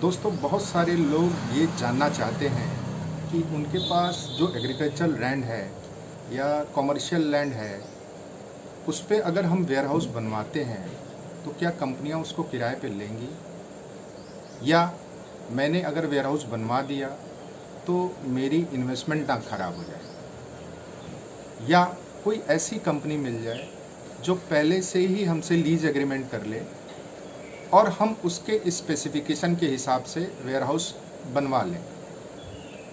दोस्तों, बहुत सारे लोग ये जानना चाहते हैं कि उनके पास जो एग्रीकल्चरल लैंड है या कॉमर्शियल लैंड है, उस पे अगर हम वेयर हाउस बनवाते हैं तो क्या कंपनियां उसको किराए पे लेंगी, या मैंने अगर वेयर हाउस बनवा दिया तो मेरी इन्वेस्टमेंट ना ख़राब हो जाए, या कोई ऐसी कंपनी मिल जाए जो पहले से ही हमसे लीज एग्रीमेंट कर ले और हम उसके स्पेसिफिकेशन के हिसाब से वेयर हाउस बनवा लें।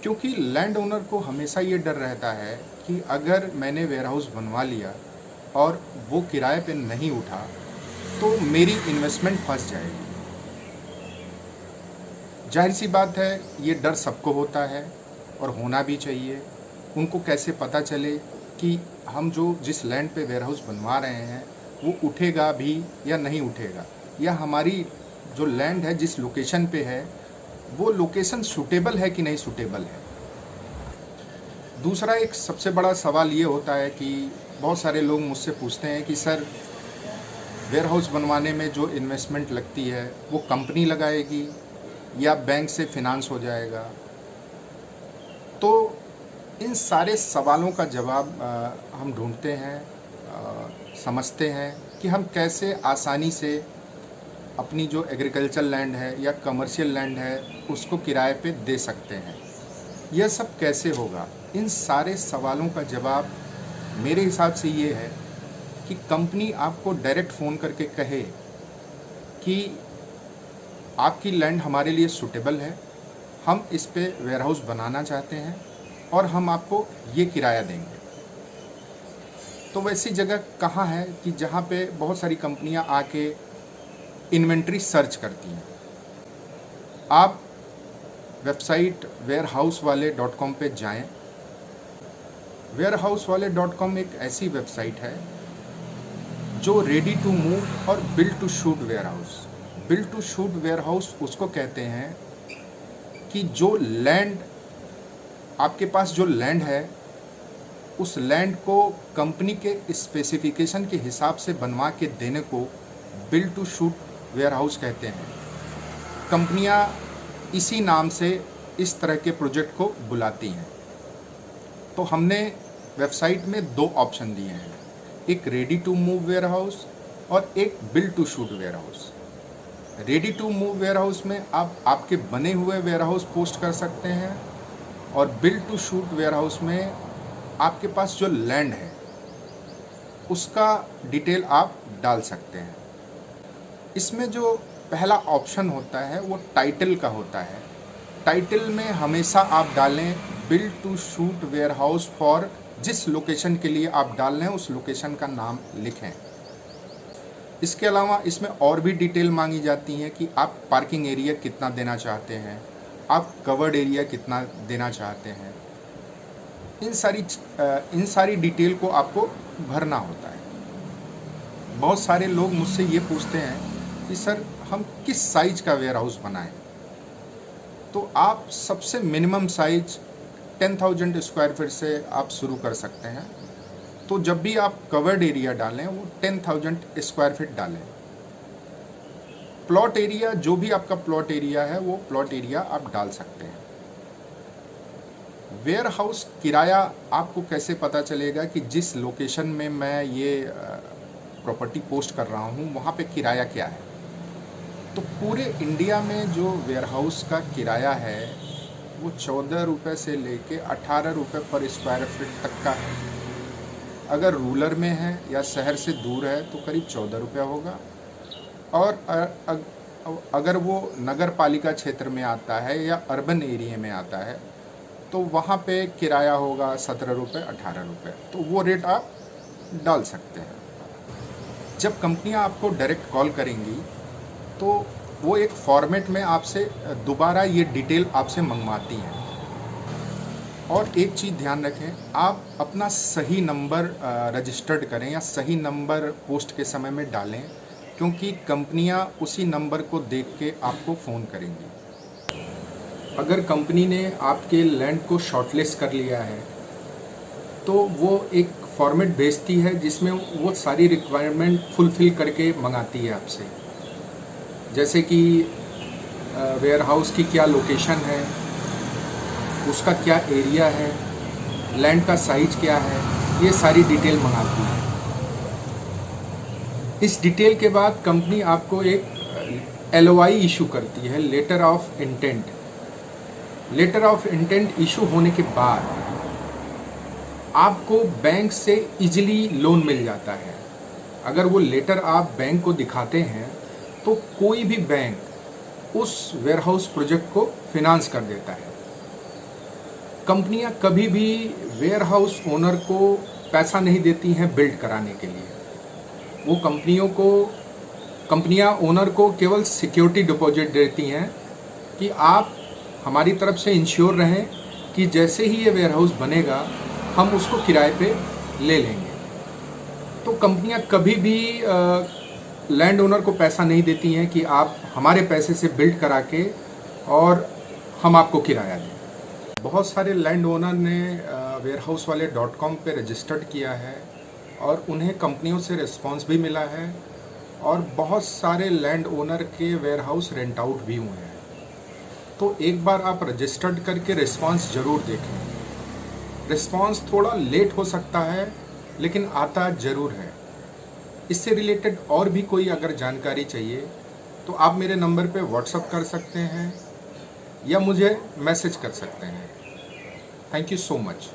क्योंकि लैंड ओनर को हमेशा ये डर रहता है कि अगर मैंने वेयर हाउस बनवा लिया और वो किराए पे नहीं उठा तो मेरी इन्वेस्टमेंट फंस जाएगी। जाहिर सी बात है, ये डर सबको होता है और होना भी चाहिए। उनको कैसे पता चले कि हम जो जिस लैंड पे वेयर हाउस बनवा रहे हैं वो उठेगा भी या नहीं उठेगा, या हमारी जो लैंड है जिस लोकेशन पे है वो लोकेशन सूटेबल है कि नहीं सूटेबल है। दूसरा एक सबसे बड़ा सवाल ये होता है कि बहुत सारे लोग मुझसे पूछते हैं कि सर, वेयर हाउस बनवाने में जो इन्वेस्टमेंट लगती है वो कंपनी लगाएगी या बैंक से फिनांस हो जाएगा। तो इन सारे सवालों का जवाब हम ढूंढते हैं, समझते हैं कि हम कैसे आसानी से अपनी जो एग्रीकल्चर लैंड है या कमर्शियल लैंड है उसको किराए पे दे सकते हैं। यह सब कैसे होगा? इन सारे सवालों का जवाब मेरे हिसाब से ये है कि कंपनी आपको डायरेक्ट फ़ोन करके कहे कि आपकी लैंड हमारे लिए सूटेबल है, हम इस पे वेयर हाउस बनाना चाहते हैं और हम आपको ये किराया देंगे। तो वैसी जगह कहाँ है कि जहाँ पे बहुत सारी कंपनियाँ आके इन्वेंट्री सर्च करती हैं। आप वेबसाइट warehousewale.com पे जाएं। warehousewale.com एक ऐसी वेबसाइट है जो रेडी टू मूव और build to suit warehouse, build to suit warehouse उसको कहते हैं कि जो लैंड आपके पास जो लैंड है उस लैंड को कंपनी के स्पेसिफिकेशन के हिसाब से बनवा के देने को build to suit warehouse कहते हैं। कंपनियां इसी नाम से इस तरह के प्रोजेक्ट को बुलाती हैं। तो हमने वेबसाइट में दो ऑप्शन दिए हैं, एक ready to move warehouse और एक build to suit warehouse. Ready to move warehouse में आप आपके बने हुए वेयर हाउस पोस्ट कर सकते हैं और build to suit warehouse में आपके पास जो लैंड है उसका डिटेल आप डाल सकते हैं। इसमें जो पहला ऑप्शन होता है वो टाइटल का होता है। टाइटल में हमेशा आप डालें build to suit warehouse for, जिस लोकेशन के लिए आप डाल रहे हैं उस लोकेशन का नाम लिखें। इसके अलावा इसमें और भी डिटेल मांगी जाती हैं कि आप पार्किंग एरिया कितना देना चाहते हैं, आप कवर्ड एरिया कितना देना चाहते हैं। इन सारी डिटेल को आपको भरना होता है। बहुत सारे लोग मुझसे ये पूछते हैं कि सर, हम किस साइज का वेयर हाउस बनाएं। तो आप सबसे मिनिमम साइज 10,000 स्क्वायर फीट से आप शुरू कर सकते हैं। तो जब भी आप कवर्ड एरिया डालें वो 10,000 स्क्वायर फीट डालें। प्लॉट एरिया, जो भी आपका प्लॉट एरिया है वो प्लॉट एरिया आप डाल सकते हैं। वेयर हाउस किराया आपको कैसे पता चलेगा कि जिस लोकेशन में मैं ये प्रॉपर्टी पोस्ट कर रहा हूँ वहाँ पे किराया क्या है? तो पूरे इंडिया में जो वेयर हाउस का किराया है वो 14 रुपये से लेके 18 रुपये पर स्क्वायर फीट तक का है। अगर रूरल में है या शहर से दूर है तो करीब 14 रुपया होगा, और अगर वो नगर पालिका क्षेत्र में आता है या अर्बन एरिया में आता है तो वहाँ पे किराया होगा 17 रुपये 18 रुपये। तो वो रेट आप डाल सकते हैं। जब कंपनियाँ आपको डायरेक्ट कॉल करेंगी तो वो एक फॉर्मेट में आपसे दोबारा ये डिटेल आपसे मंगवाती हैं। और एक चीज़ ध्यान रखें, आप अपना सही नंबर रजिस्टर्ड करें या सही नंबर पोस्ट के समय में डालें, क्योंकि कंपनियां उसी नंबर को देख के आपको फ़ोन करेंगी। अगर कंपनी ने आपके लैंड को शॉर्टलिस्ट कर लिया है तो वो एक फॉर्मेट भेजती है जिसमें वो सारी रिक्वायरमेंट फुलफ़िल करके मंगाती है आपसे। जैसे कि वेयर हाउस की क्या लोकेशन है, उसका क्या एरिया है, लैंड का साइज क्या है, ये सारी डिटेल मंगाती है। इस डिटेल के बाद कंपनी आपको एक LOI इशू करती है, letter of intent. Letter of intent issue होने के बाद आपको बैंक से इजीली लोन मिल जाता है। अगर वो लेटर आप बैंक को दिखाते हैं तो कोई भी बैंक उस वेयरहाउस प्रोजेक्ट को फिनांस कर देता है। कंपनियां कभी भी वेयरहाउस ओनर को पैसा नहीं देती हैं बिल्ड कराने के लिए। वो कंपनियां ओनर को केवल सिक्योरिटी डिपॉजिट देती हैं कि आप हमारी तरफ से इंश्योर रहें कि जैसे ही ये वेयरहाउस बनेगा हम उसको किराए पे ले लेंगे। तो कंपनियां कभी भी लैंड ओनर को पैसा नहीं देती हैं कि आप हमारे पैसे से बिल्ड करा के और हम आपको किराया दें। बहुत सारे लैंड ओनर ने वेयरहाउस वाले .com पे रजिस्टर्ड किया है और उन्हें कंपनियों से रिस्पांस भी मिला है और बहुत सारे लैंड ओनर के वेयरहाउस रेंट आउट भी हुए हैं। तो एक बार आप रजिस्टर्ड करके रिस्पांस ज़रूर देखें। रिस्पांस थोड़ा लेट हो सकता है लेकिन आता ज़रूर है। इससे रिलेटेड और भी कोई अगर जानकारी चाहिए तो आप मेरे नंबर पे व्हाट्सएप कर सकते हैं या मुझे मैसेज कर सकते हैं। Thank you so much.